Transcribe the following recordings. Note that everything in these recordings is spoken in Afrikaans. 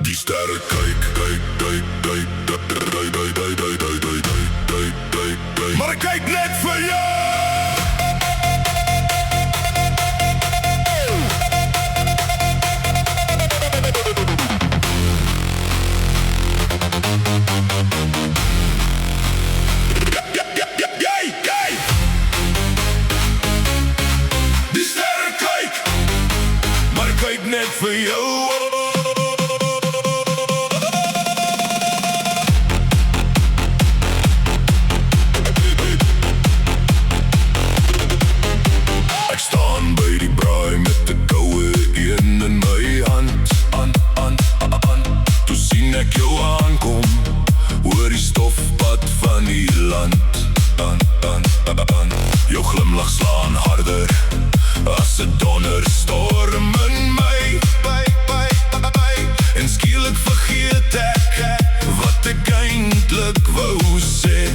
Die sterren kyk, kyk, kyk, kyk, maar ek kyk net vir jou. Die sterren kyk, maar ek kyk net vir jou. Jou glimlach slaan harder as 'n donderstorm in my. En skielik vergeet ek wat ek eintlik wou sê.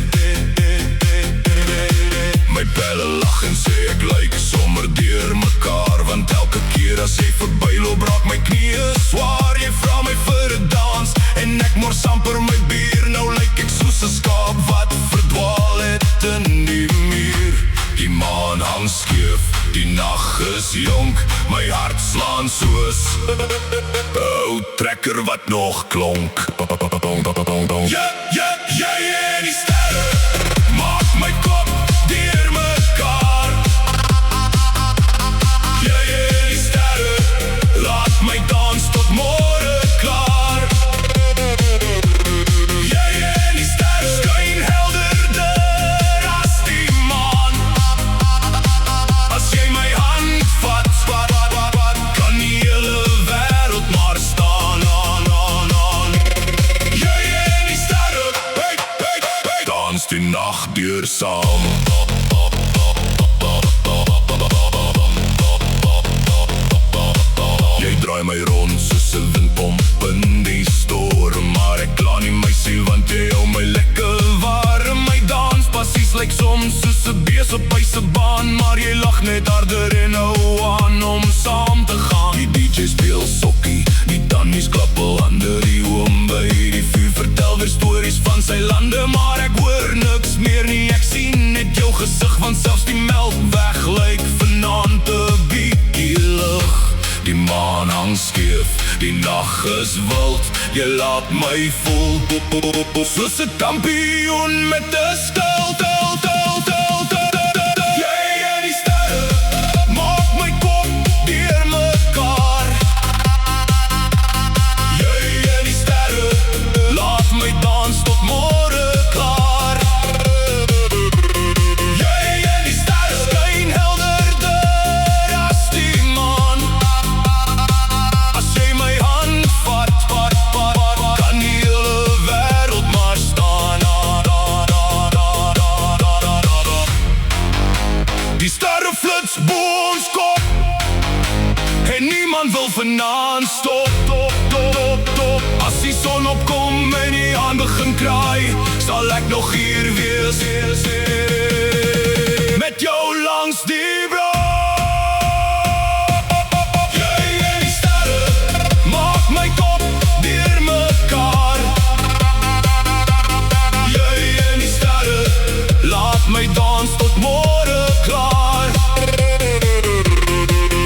My pelle lag en sê ek lyk sommer deur mekaar, want elke keer as jy verbyloop raak my knieë swaar. Jy vra my vir 'n dans en ek mors amper my bier. Nou lyk ek soos 'n skaap wat verdwaal het in die muur. Die maan hang skeef, die nag is jonk, my hart slaan soos 'n ou trekker wat nog klonk. Ja, en die sterre maak my kop deur mekaar. Ja, en die sterre laat my dans tot môre klaar. Ja, en die sterre skyn helderder as die maan. As jy my hand vat, kan die hele wêreld maar staan. Ja, en die sterre, dans die nag deur saam. Jy draai my rond soos 'n windpomp in die storm, maar ek kla nie my siel want jy hou my lekker warm. My danspassies lyk soms soos 'n bees op hy se baan, maar jy lag net harder en hou aan om saam te gaan. Die DJ speel sokkie, die tannies klap al hande, die oom by die vuur vertel weer stories van sy lande. Maar ek hoor niks meer nie, ek sien net jou gesig, want selfs die melkweg lyk vanaand 'n bietjie lig. Die maan hang skeef, die nag is wild, jy laat my voel soos 'n kampioen met 'n stil. Jy en die sterre maak my kop deur mekaar. Jy en die sterre laat my dans tot môre klaar. Jy en die sterre skyn helderder as die maan. As jy my hand vat, kan die hele wêreld maar staan. Die sterre flits bo ons kop en niemand wil vanaand stop. As die son opkom en die haan begin kraai, sal ek nog hier wees met jou langs die brug. Jy en die sterre maak my kop deur mekaar. Jy en die sterre laat my dans tot môre klaar.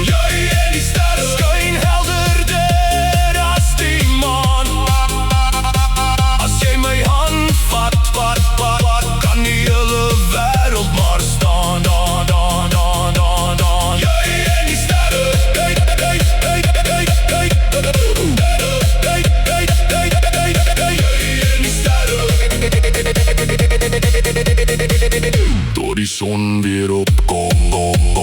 Jy en die sterre skyn helderder as die maan. As jy my hand vat, kan die hele wêreld maar staan. Jy en die sterre, tot die son weer opkom.